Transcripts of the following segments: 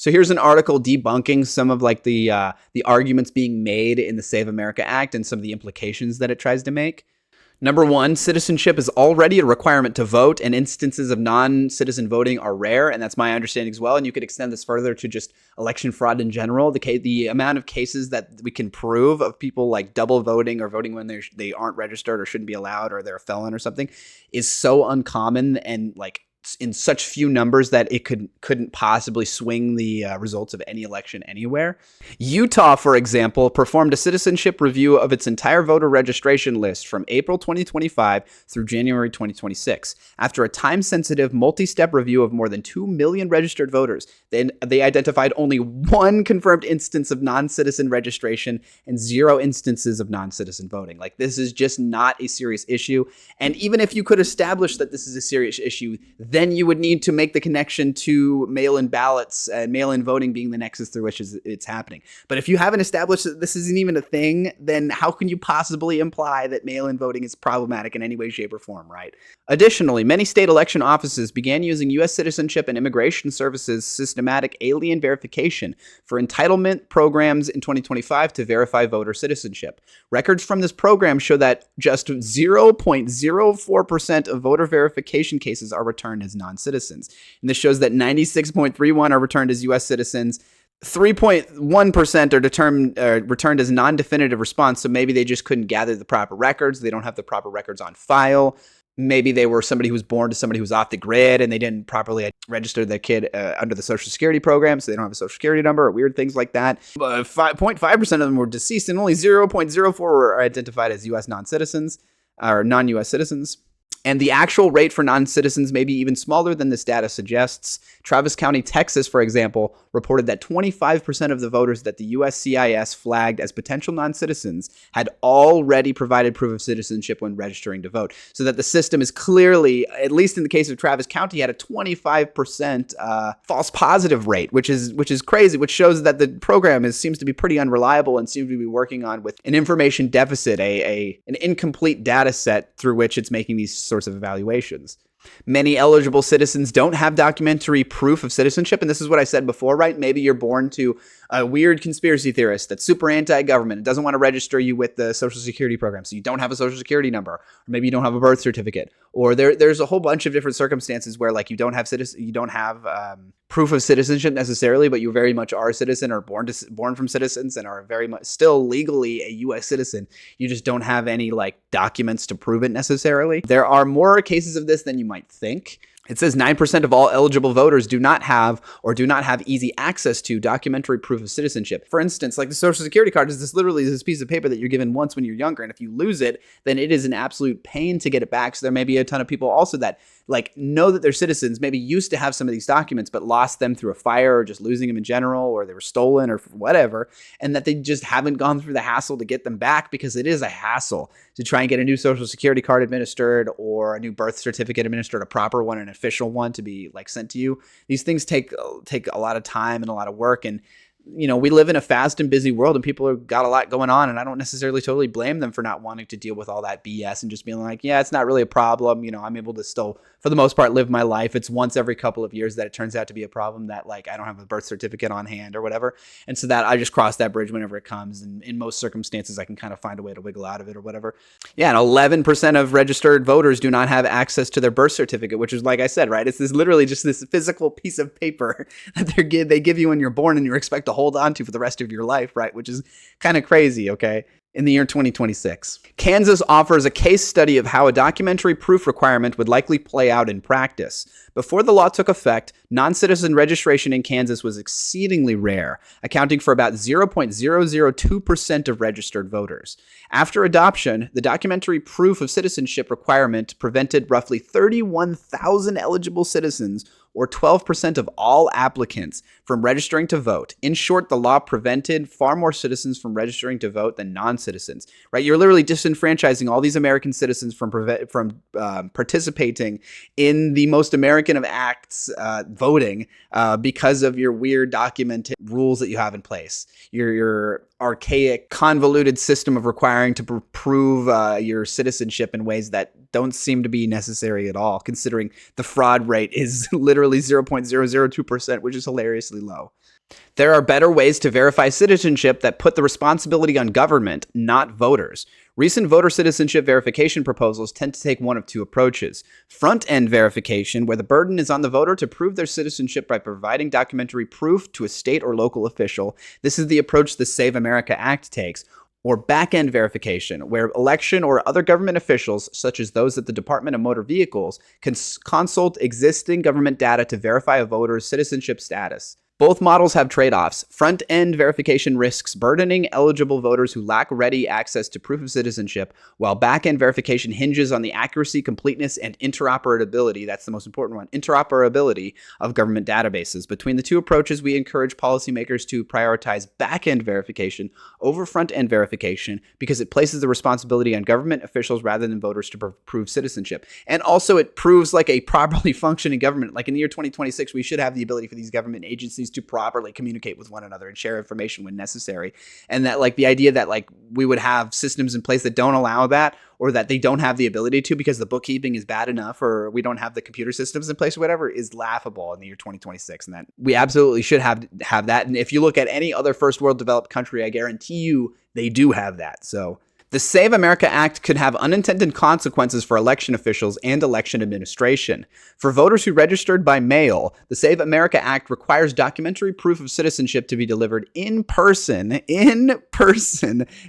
So here's an article debunking some of like the arguments being made in the Save America Act and some of the implications that it tries to make. Number one, citizenship is already a requirement to vote, and instances of non-citizen voting are rare, and that's my understanding as well. And you could extend this further to just election fraud in general. The amount of cases that we can prove of people like double voting or voting when they aren't registered or shouldn't be allowed or they're a felon or something is so uncommon and like in such few numbers that it couldn't possibly swing the results of any election anywhere. Utah, for example, performed a citizenship review of its entire voter registration list from April 2025 through January 2026. After a time-sensitive, multi-step review of more than 2 million registered voters, they identified only one confirmed instance of non-citizen registration and 0 instances of non-citizen voting. Like, this is just not a serious issue. And even if you could establish that this is a serious issue, then you would need to make the connection to mail-in ballots and mail-in voting being the nexus through which it's happening. But if you haven't established that this isn't even a thing, then how can you possibly imply that mail-in voting is problematic in any way, shape, or form, right? Additionally, many state election offices began using U.S. Citizenship and Immigration Services systematic alien verification for entitlement programs in 2025 to verify voter citizenship. Records from this program show that just 0.04% of voter verification cases are returned as non-citizens. And this shows that 96.31 are returned as U.S. citizens. 3.1% are returned as non-definitive response. So maybe they just couldn't gather the proper records. They don't have the proper records on file. Maybe they were somebody who was born to somebody who was off the grid and they didn't properly register their kid under the Social Security program, so they don't have a Social Security number or weird things like that. 5.5% of them were deceased and only 0.04 were identified as U.S. non-citizens or non-U.S. citizens. And the actual rate for non-citizens may be even smaller than this data suggests. Travis County, Texas, for example, reported that 25% of the voters that the USCIS flagged as potential non-citizens had already provided proof of citizenship when registering to vote. So that the system is clearly, at least in the case of Travis County, had a 25% false positive rate, which is crazy, which shows that the program seems to be pretty unreliable and seems to be working on with an information deficit, an incomplete data set through which it's making these sorts of evaluations. Many eligible citizens don't have documentary proof of citizenship. And this is what I said before, right? Maybe you're born to a weird conspiracy theorist that's super anti-government and doesn't want to register you with the Social Security program. So you don't have a Social Security number, or maybe you don't have a birth certificate, or there's a whole bunch of different circumstances where like you don't have proof of citizenship necessarily, but you very much are a citizen or born from citizens and are very much still legally a U.S. citizen. You just don't have any like documents to prove it necessarily. There are more cases of this than you might think. It says 9% of all eligible voters do not have easy access to documentary proof of citizenship. For instance, like the Social Security card is literally this piece of paper that you're given once when you're younger. And if you lose it, then it is an absolute pain to get it back. So there may be a ton of people also that like know that they're citizens, maybe used to have some of these documents, but lost them through a fire or just losing them in general, or they were stolen or whatever. And that they just haven't gone through the hassle to get them back because it is a hassle to try and get a new Social Security card administered or a new birth certificate administered, a proper one, an official one to be like sent to you. These things take a lot of time and a lot of work. And you know, we live in a fast and busy world and people have got a lot going on, and I don't necessarily totally blame them for not wanting to deal with all that BS and just being like, yeah, it's not really a problem. You know, I'm able to still, for the most part, live my life. It's once every couple of years that it turns out to be a problem that like I don't have a birth certificate on hand or whatever. And so that I just cross that bridge whenever it comes. And in most circumstances, I can kind of find a way to wiggle out of it or whatever. Yeah. And 11% of registered voters do not have access to their birth certificate, which is, like I said, right? It's literally just this physical piece of paper that they give you when you're born and you're expected to hold on to for the rest of your life, right? Which is kind of crazy, okay? In the year 2026. Kansas offers a case study of how a documentary proof requirement would likely play out in practice. Before the law took effect, non-citizen registration in Kansas was exceedingly rare, accounting for about 0.002% of registered voters. After adoption, the documentary proof of citizenship requirement prevented roughly 31,000 eligible citizens, or 12% of all applicants, from registering to vote. In short, the law prevented far more citizens from registering to vote than non-citizens, right? You're literally disenfranchising all these American citizens from participating in the most American of acts, voting, because of your weird documented rules that you have in place. Your archaic, convoluted system of requiring to prove your citizenship in ways that don't seem to be necessary at all, considering the fraud rate is literally 0.002%, which is hilariously low. There are better ways to verify citizenship that put the responsibility on government, not voters. Recent voter citizenship verification proposals tend to take one of two approaches. Front-end verification, where the burden is on the voter to prove their citizenship by providing documentary proof to a state or local official. This is the approach the Save America Act takes. Or back-end verification, where election or other government officials, such as those at the Department of Motor Vehicles, can consult existing government data to verify a voter's citizenship status. Both models have trade-offs. Front-end verification risks burdening eligible voters who lack ready access to proof of citizenship, while back-end verification hinges on the accuracy, completeness, and interoperability, that's the most important one, interoperability of government databases. Between the two approaches, we encourage policymakers to prioritize back-end verification over front-end verification because it places the responsibility on government officials rather than voters to prove citizenship. And also it proves like a properly functioning government. Like in the year 2026, we should have the ability for these government agencies to properly communicate with one another and share information when necessary. And that like the idea that like we would have systems in place that don't allow that, or that they don't have the ability to because the bookkeeping is bad enough, or we don't have the computer systems in place or whatever, is laughable in the year 2026. And that we absolutely should have that. And if you look at any other first world developed country, I guarantee you they do have that. So the Save America Act could have unintended consequences for election officials and election administration. For voters who registered by mail, the Save America Act requires documentary proof of citizenship to be delivered in person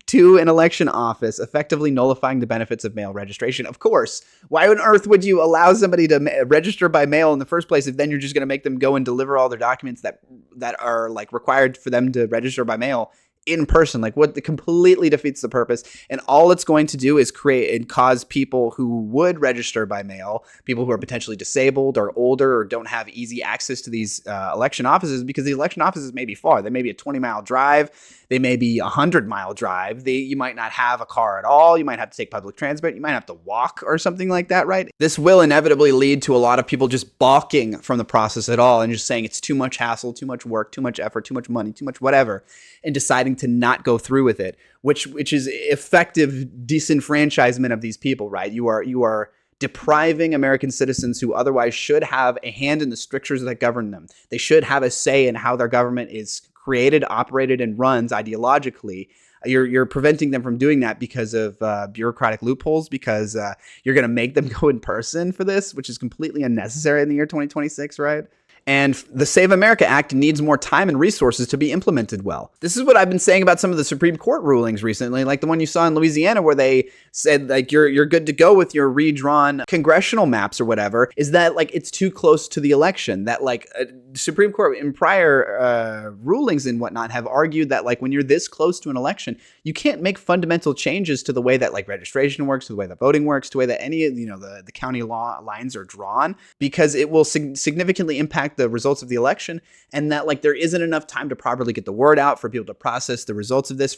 to an election office, effectively nullifying the benefits of mail registration. Of course, why on earth would you allow somebody to register by mail in the first place if then you're just going to make them go and deliver all their documents that are like required for them to register by mail in person? Like what completely defeats the purpose. And all it's going to do is create and cause people who would register by mail, people who are potentially disabled or older or don't have easy access to these election offices, because the election offices may be far. They may be a 20-mile drive. They may be a 100-mile drive. You might not have a car at all. You might have to take public transport. You might have to walk or something like that, right? This will inevitably lead to a lot of people just balking from the process at all and just saying it's too much hassle, too much work, too much effort, too much money, too much whatever, and deciding to not go through with it, which is effective disenfranchisement of these people, right? You are depriving American citizens who otherwise should have a hand in the strictures that govern them. They should have a say in how their government is created, operated, and runs ideologically. You're preventing them from doing that because of bureaucratic loopholes, because you're going to make them go in person for this, which is completely unnecessary in the year 2026, right? And the Save America Act needs more time and resources to be implemented well. This is what I've been saying about some of the Supreme Court rulings recently, like the one you saw in Louisiana where they said like you're good to go with your redrawn congressional maps or whatever, is that like it's too close to the election. That like Supreme Court in prior rulings and whatnot have argued that like when you're this close to an election, you can't make fundamental changes to the way that like registration works, to the way that voting works, to the way that any of the county law lines are drawn, because it will significantly impact the results of the election, and that like there isn't enough time to properly get the word out for people to process the results of this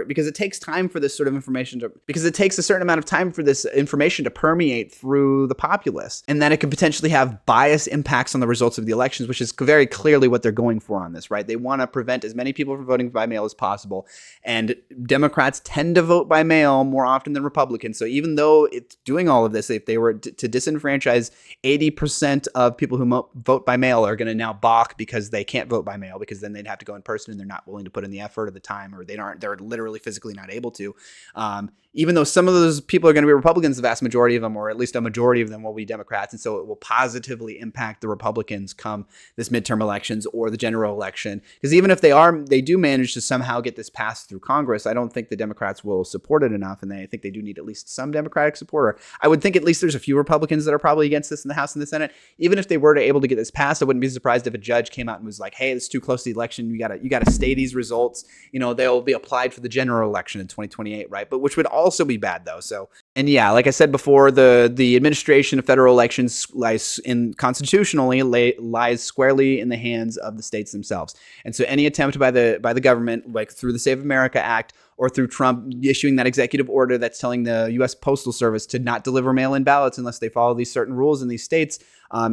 because it takes time for this sort of information because it takes a certain amount of time for this information to permeate through the populace, and that it could potentially have bias impacts on the results of the elections, which is very clearly what they're going for on this, right? They want to prevent as many people from voting by mail as possible, and Democrats tend to vote by mail more often than Republicans. So even though it's doing all of this, if they were to disenfranchise 80% of people who vote by mail are going to now balk because they can't vote by mail, because then they'd have to go in person and they're not willing to put in the effort or the time, or they're literally physically not able to. Even though some of those people are going to be Republicans, the vast majority of them, or at least a majority of them, will be Democrats. And so it will positively impact the Republicans come this midterm elections or the general election. Because even if they do manage to somehow get this passed through Congress, I don't think the Democrats will support it enough. And I think they do need at least some Democratic support. Or I would think at least there's a few Republicans that are probably against this in the House and the Senate. Even if they were able to get this passed, I wouldn't be surprised if a judge came out and was like, hey, this is too close to the election. You gotta stay these results. They'll be applied for the general election in 2028, right? But which would also be bad though. So, and yeah, like I said before, the administration of federal elections lies squarely in the hands of the states themselves. And so any attempt by the government, like through the Save America Act or through Trump issuing that executive order that's telling the U.S. Postal Service to not deliver mail-in ballots unless they follow these certain rules in these states,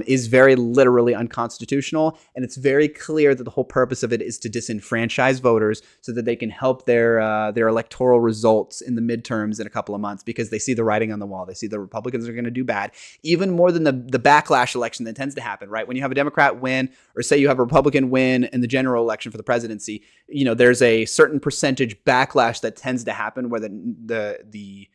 is very literally unconstitutional. And it's very clear that the whole purpose of it is to disenfranchise voters so that they can help their electoral results in the midterms in a couple of months, because they see see the writing on the wall. They see the Republicans are going to do bad, even more than the backlash election that tends to happen, right? When you have a Democrat win, or say you have a Republican win in the general election for the presidency, there's a certain percentage backlash that tends to happen where the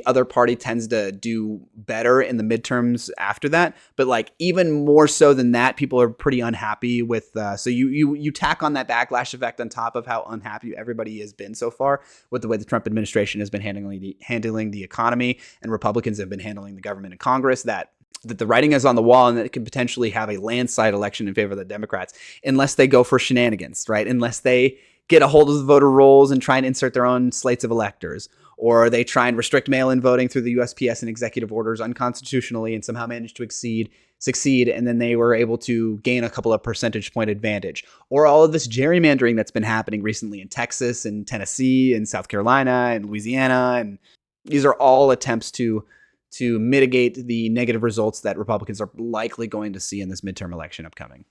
other party tends to do better in the midterms after that. But like even more so than that, people are pretty unhappy with. So you tack on that backlash effect on top of how unhappy everybody has been so far with the way the Trump administration has been handling the economy, and Republicans have been handling the government and Congress. That the writing is on the wall, and that it could potentially have a landslide election in favor of the Democrats unless they go for shenanigans, right? Unless they get a hold of the voter rolls and try and insert their own slates of electors, or they try and restrict mail-in voting through the USPS and executive orders unconstitutionally and somehow manage to succeed, and then they were able to gain a couple of percentage point advantage. Or all of this gerrymandering that's been happening recently in Texas and Tennessee and South Carolina and Louisiana, and these are all attempts to mitigate the negative results that Republicans are likely going to see in this midterm election upcoming.